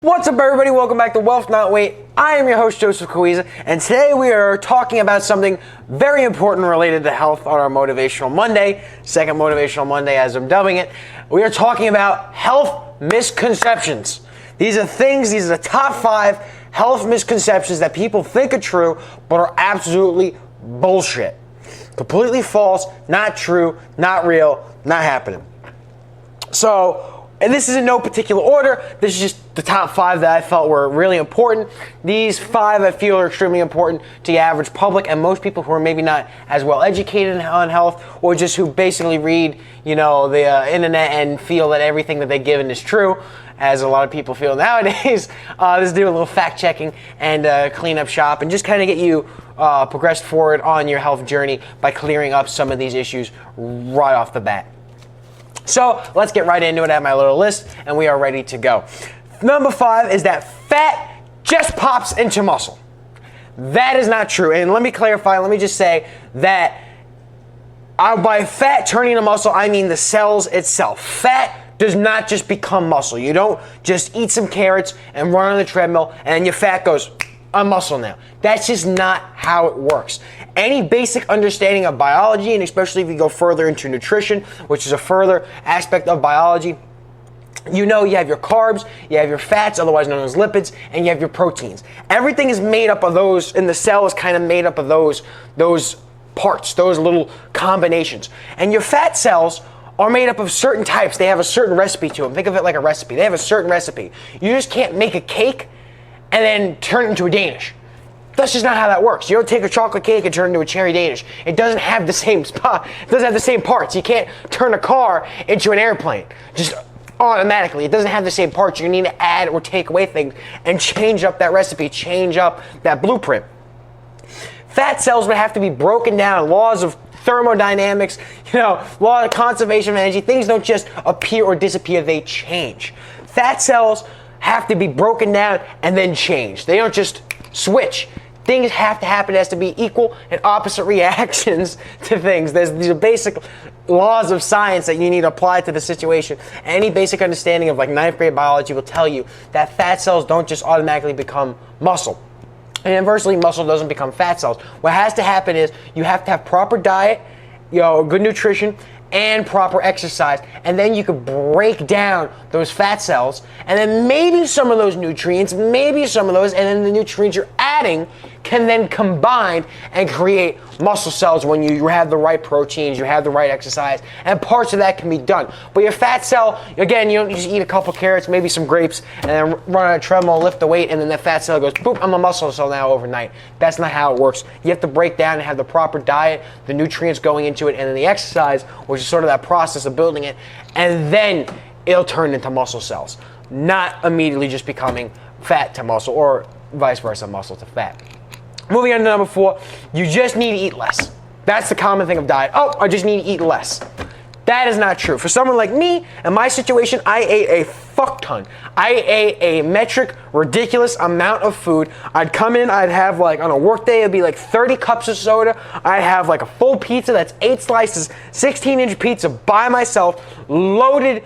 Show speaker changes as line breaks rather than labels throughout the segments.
What's up, everybody? Welcome back to Wealth Not Weight. I am your host, Joseph Coizza, and today we are talking about something very important related to health on our Motivational Monday, second Motivational Monday as I'm dubbing it. We are talking about health misconceptions. These are the top 5 health misconceptions that people think are true, but are absolutely bullshit. Completely false, not true, not real, not happening. And this is in no particular order. This is just the top 5 that I felt were really important. These 5 I feel are extremely important to the average public and most people who are maybe not as well educated on health, or just who basically read, the internet and feel that everything that they're given is true, as a lot of people feel nowadays. Let's do a little fact checking and clean up shop and just kind of get you progressed forward on your health journey by clearing up some of these issues right off the bat. So let's get right into it. I have my little list and we are ready to go. Number 5 is that fat just pops into muscle. That is not true. And let me clarify, let me just say that by fat turning to muscle, I mean the cells itself. Fat does not just become muscle. You don't just eat some carrots and run on the treadmill and your fat goes, I'm muscle now. That's just not how it works. Any basic understanding of biology, and especially if you go further into nutrition, which is a further aspect of biology, you have your carbs, you have your fats, otherwise known as lipids, and you have your proteins. Everything is made up of those, and the cell is kind of made up of those parts, those little combinations. And your fat cells are made up of certain types. They have a certain recipe to them. Think of it like a recipe. They have a certain recipe. You just can't make a cake and then turn it into a Danish. That's just not how that works. You don't take a chocolate cake and turn it into a cherry Danish. It doesn't have the same spot. It doesn't have the same parts. You can't turn a car into an airplane just automatically. It doesn't have the same parts. You need to add or take away things and change up that recipe, change up that blueprint. Fat cells would have to be broken down. Laws of thermodynamics, law of conservation of energy. Things don't just appear or disappear. They change. Fat cells have to be broken down and then changed. They don't just switch. Things have to happen. It has to be equal and opposite reactions to things. These are basic laws of science that you need to apply to the situation. Any basic understanding of 9th grade biology will tell you that fat cells don't just automatically become muscle. And inversely, muscle doesn't become fat cells. What has to happen is you have to have proper diet, good nutrition, and proper exercise, and then you could break down those fat cells, and then maybe some of those nutrients, and then the nutrients you're adding can then combine and create muscle cells when you have the right proteins, you have the right exercise, and parts of that can be done. But your fat cell, again, you don't just eat a couple carrots, maybe some grapes, and then run on a treadmill, lift the weight, and then that fat cell goes, boop, I'm a muscle cell now overnight. That's not how it works. You have to break down and have the proper diet, the nutrients going into it, and then the exercise, which is sort of that process of building it, and then it'll turn into muscle cells. Not immediately just becoming fat to muscle, or vice versa, muscle to fat. Moving on to number 4, you just need to eat less. That's the common thing of diet. Oh, I just need to eat less. That is not true. For someone like me, in my situation, I ate a fuck ton. I ate a metric, ridiculous amount of food. I'd come in, I'd have on a work day, it'd be 30 cups of soda. I'd have a full pizza that's 8 slices, 16-inch pizza by myself, loaded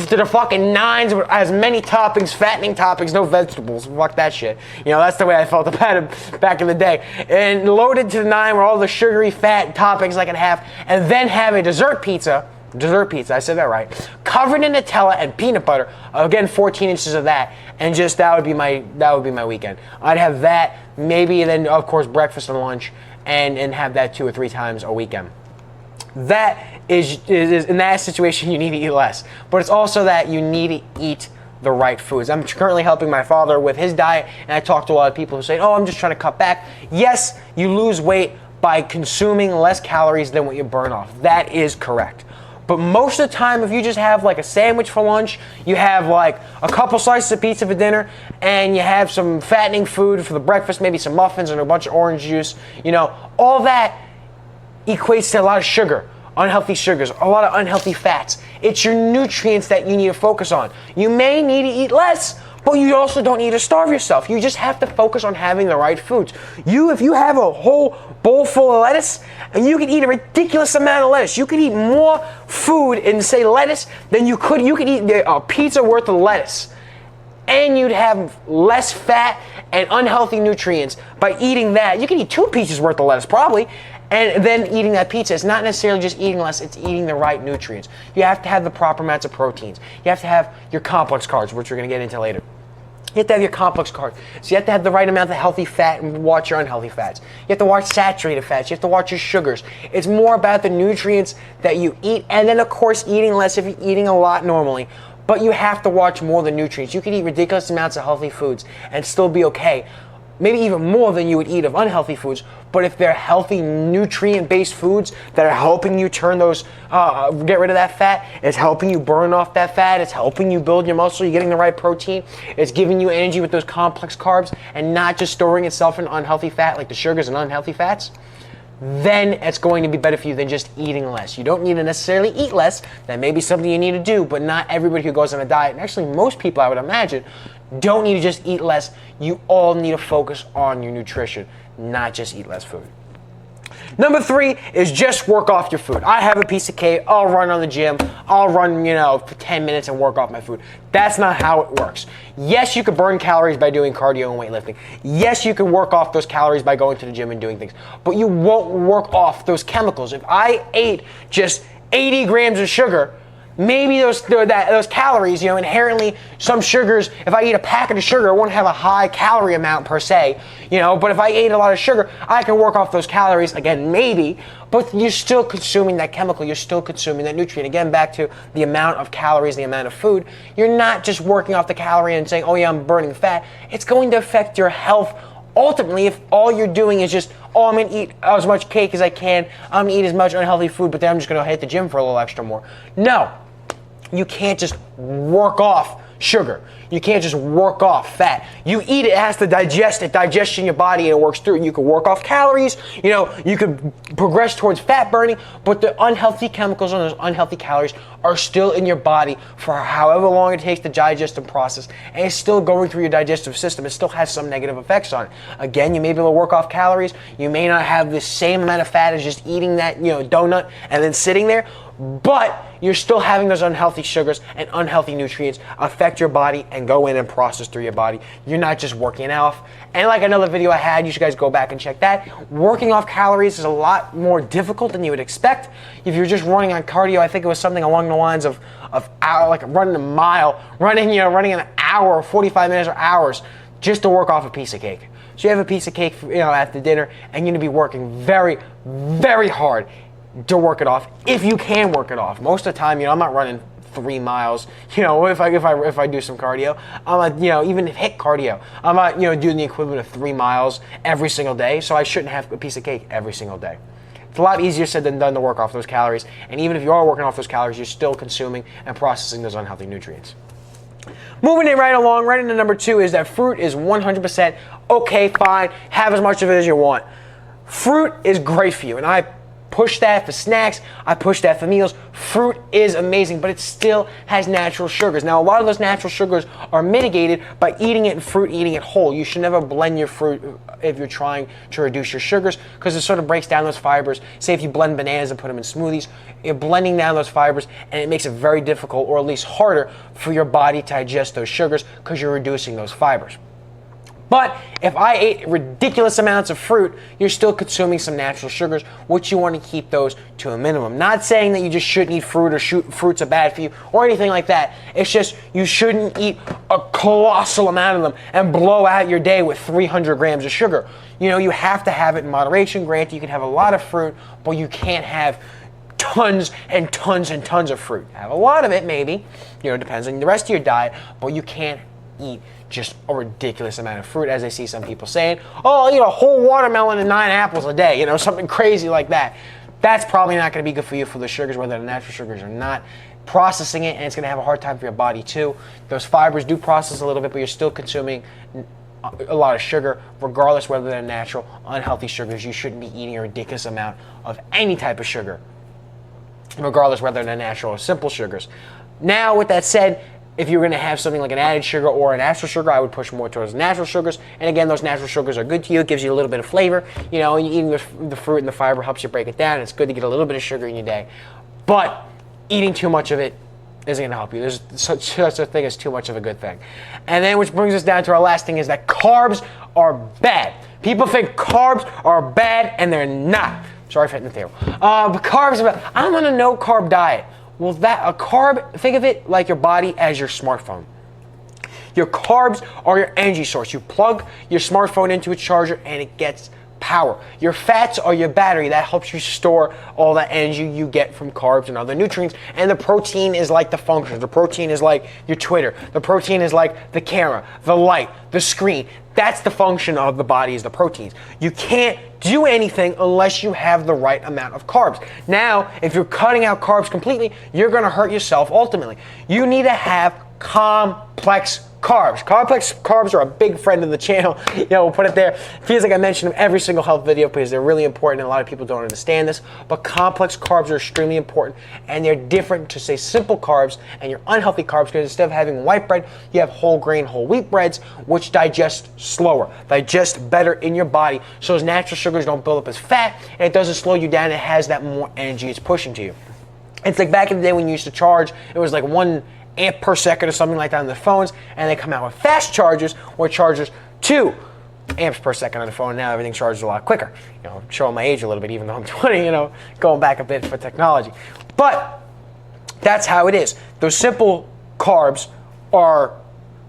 to the fucking nines with as many toppings, fattening toppings, no vegetables. Fuck that shit. That's the way I felt about it back in the day. And loaded to the 9 with all the sugary fat toppings I could have, and then have a dessert pizza, I said that right, covered in Nutella and peanut butter, again 14 inches of that, and just that would be my weekend. I'd have that, maybe, and then of course breakfast and lunch, and have that 2 or 3 times a weekend. That is in that situation you need to eat less, but it's also that you need to eat the right foods. I'm currently helping my father with his diet, and I talk to a lot of people who say, oh, I'm just trying to cut back. Yes, you lose weight by consuming less calories than what you burn off. That is correct. But most of the time, if you just have a sandwich for lunch, you have a couple slices of pizza for dinner, and you have some fattening food for the breakfast, maybe some muffins and a bunch of orange juice, all that equates to a lot of sugar, unhealthy sugars, a lot of unhealthy fats. It's your nutrients that you need to focus on. You may need to eat less, but you also don't need to starve yourself. You just have to focus on having the right foods. If you have a whole bowl full of lettuce, and you can eat a ridiculous amount of lettuce. You could eat more food in, say, lettuce than you could eat a pizza worth of lettuce. and you'd have less fat and unhealthy nutrients by eating that. You can eat 2 pizzas worth of lettuce probably, and then eating that pizza. It's not necessarily just eating less, it's eating the right nutrients. You have to have the proper amounts of proteins. You have to have your complex carbs, which we're going to get into later. You have to have your complex carbs. So you have to have the right amount of healthy fat and watch your unhealthy fats. You have to watch saturated fats. You have to watch your sugars. It's more about the nutrients that you eat, and then of course eating less if you're eating a lot normally. But you have to watch more of the nutrients. You can eat ridiculous amounts of healthy foods and still be okay. Maybe even more than you would eat of unhealthy foods, but if they're healthy, nutrient-based foods that are helping you turn those, get rid of that fat, it's helping you burn off that fat, it's helping you build your muscle, you're getting the right protein, it's giving you energy with those complex carbs and not just storing itself in unhealthy fat like the sugars and unhealthy fats, then it's going to be better for you than just eating less. You don't need to necessarily eat less. That may be something you need to do, but not everybody who goes on a diet, and actually most people I would imagine, don't need to just eat less. You all need to focus on your nutrition, not just eat less food. Number 3 is just work off your food. I have a piece of cake, I'll run on the gym, I'll run, for 10 minutes and work off my food. That's not how it works. Yes, you can burn calories by doing cardio and weightlifting. Yes, you can work off those calories by going to the gym and doing things, but you won't work off those chemicals. If I ate just 80 grams of sugar, maybe those calories, inherently some sugars, if I eat a packet of sugar, it won't have a high calorie amount per se, but if I ate a lot of sugar, I can work off those calories, again, maybe, but you're still consuming that chemical, you're still consuming that nutrient. Again, back to the amount of calories, the amount of food. You're not just working off the calorie and saying, oh yeah, I'm burning fat. It's going to affect your health. Ultimately, if all you're doing is just, I'm going to eat as much cake as I can, I'm going to eat as much unhealthy food, but then I'm just going to hit the gym for a little extra more. No. You can't just work off sugar. You can't just work off fat. You eat it, it has to digest, it digests in your body and it works through. You can work off calories, you could progress towards fat burning, but the unhealthy chemicals and those unhealthy calories are still in your body for however long it takes to digest and process, and it's still going through your digestive system. It still has some negative effects on it. Again, you may be able to work off calories. You may not have the same amount of fat as just eating that, donut and then sitting there, but you're still having those unhealthy sugars and unhealthy nutrients affect your body and go in and process through your body. You're not just working off. And like another video I had, you should guys go back and check that. Working off calories is a lot more difficult than you would expect. If you're just running on cardio, I think it was something along the lines of like running a mile, running an hour or 45 minutes or hours just to work off a piece of cake. So you have a piece of cake, after dinner, and you're gonna be working very, very hard to work it off, if you can work it off. Most of the time, I'm not running 3 miles, if I do some cardio. I'm not, even hit cardio, I'm not, doing the equivalent of 3 miles every single day, so I shouldn't have a piece of cake every single day. It's a lot easier said than done to work off those calories, and even if you are working off those calories, you're still consuming and processing those unhealthy nutrients. Moving it right along, right into number 2 is that fruit is 100% okay, fine, have as much of it as you want. Fruit is great for you, and I push that for snacks, I push that for meals. Fruit is amazing, but it still has natural sugars. Now, a lot of those natural sugars are mitigated by eating it in fruit, eating it whole. You should never blend your fruit if you're trying to reduce your sugars, because it sort of breaks down those fibers. Say if you blend bananas and put them in smoothies, you're blending down those fibers, and it makes it very difficult, or at least harder, for your body to digest those sugars because you're reducing those fibers. But if I ate ridiculous amounts of fruit, you're still consuming some natural sugars, which you want to keep those to a minimum. Not saying that you just shouldn't eat fruit or fruits are bad for you or anything like that. It's just you shouldn't eat a colossal amount of them and blow out your day with 300 grams of sugar. You have to have it in moderation. Granted, you can have a lot of fruit, but you can't have tons and tons and tons of fruit. Have a lot of it, maybe. Depends on the rest of your diet, but you can't eat just a ridiculous amount of fruit, as I see some people saying, oh, I'll eat a whole watermelon and 9 apples a day, something crazy like that. That's probably not going to be good for you for the sugars, whether they're natural sugars or not. Processing it, and it's going to have a hard time for your body too. Those fibers do process a little bit, but you're still consuming a lot of sugar, regardless whether they're natural, unhealthy sugars. You shouldn't be eating a ridiculous amount of any type of sugar, regardless whether they're natural or simple sugars. Now, with that said, if you're going to have something like an added sugar or a natural sugar, I would push more towards natural sugars. And again, those natural sugars are good to you. It gives you a little bit of flavor. Eating the fruit and the fiber helps you break it down. It's good to get a little bit of sugar in your day. But eating too much of it isn't going to help you. There's such a thing as too much of a good thing. And then which brings us down to our last thing is that carbs are bad. People think carbs are bad and they're not. Sorry for hitting the table. But carbs are bad. I'm on a no carb diet. Well, a carb, think of it like your body as your smartphone. Your carbs are your energy source. You plug your smartphone into a charger and it gets power. Your fats are your battery. That helps you store all that energy you get from carbs and other nutrients. And the protein is like the function. The protein is like your Twitter. The protein is like the camera, the light, the screen. That's the function of the body, is the proteins. You can't do anything unless you have the right amount of carbs. Now, if you're cutting out carbs completely, you're going to hurt yourself ultimately. You need to have complex carbs. Complex carbs are a big friend of the channel. We'll put it there. It feels like I mention them every single health video because they're really important and a lot of people don't understand this. But complex carbs are extremely important and they're different to, say, simple carbs and your unhealthy carbs, because instead of having white bread, you have whole grain, whole wheat breads, which digest slower, digest better in your body, so those natural sugars don't build up as fat and it doesn't slow you down. It has that more energy it's pushing to you. It's like back in the day when you used to charge, it was like 1 amp per second or something like that on the phones, and they come out with fast chargers where it charges 2 amps per second on the phone. Now everything charges a lot quicker. Showing my age a little bit, even though I'm 20, going back a bit for technology. But that's how it is. Those simple carbs are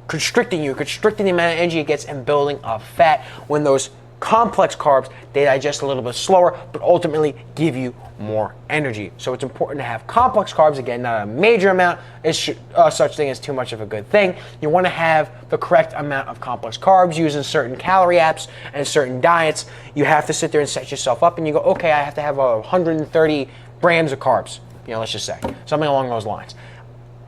constricting the amount of energy it gets and building up fat, when those complex carbs, they digest a little bit slower, but ultimately give you more energy. So it's important to have complex carbs. Again, not a major amount is such thing as too much of a good thing. You want to have the correct amount of complex carbs using certain calorie apps and certain diets. You have to sit there and set yourself up and you go, okay, I have to have 130 grams of carbs, let's just say, something along those lines.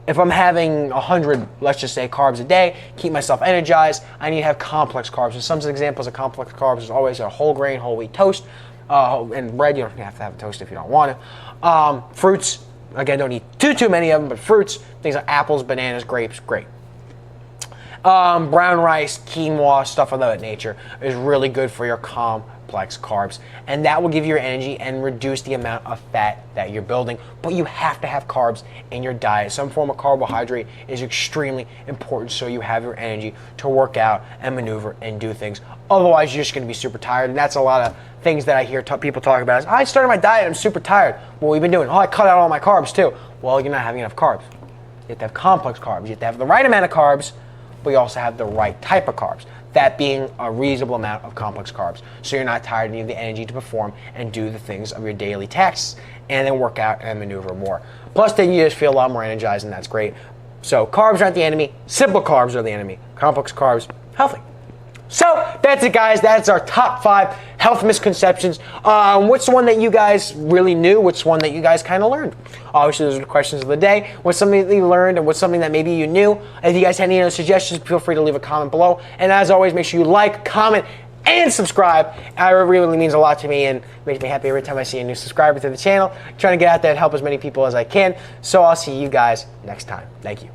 If I'm having 100, let's just say, carbs a day, keep myself energized, I need to have complex carbs. And some examples of complex carbs is always a whole grain, whole wheat toast, and bread. You don't have to have a toast if you don't want to. Fruits, again, don't eat too many of them, but fruits, things like apples, bananas, grapes, great. Brown rice, quinoa, stuff of that nature is really good for your complex carbs, and that will give you your energy and reduce the amount of fat that you're building. But you have to have carbs in your diet. Some form of carbohydrate is extremely important so you have your energy to work out and maneuver and do things. Otherwise, you're just going to be super tired, and that's a lot of things that I hear people talk about. I started my diet, I'm super tired. What have you been doing? I cut out all my carbs too. Well, you're not having enough carbs. You have to have complex carbs. You have to have the right amount of carbs, but you also have the right type of carbs, that being a reasonable amount of complex carbs, so you're not tired and you have the energy to perform and do the things of your daily tasks and then work out and maneuver more. Plus, then you just feel a lot more energized, and that's great. So carbs aren't the enemy. Simple carbs are the enemy. Complex carbs, healthy. So that's it, guys. That's our top 5 health misconceptions. What's the one that you guys really knew? What's one that you guys kind of learned? Obviously, those are the questions of the day. What's something that you learned, and what's something that maybe you knew? If you guys had any other suggestions, feel free to leave a comment below. And as always, make sure you like, comment, and subscribe. It really means a lot to me and makes me happy every time I see a new subscriber to the channel. I'm trying to get out there and help as many people as I can. So I'll see you guys next time. Thank you.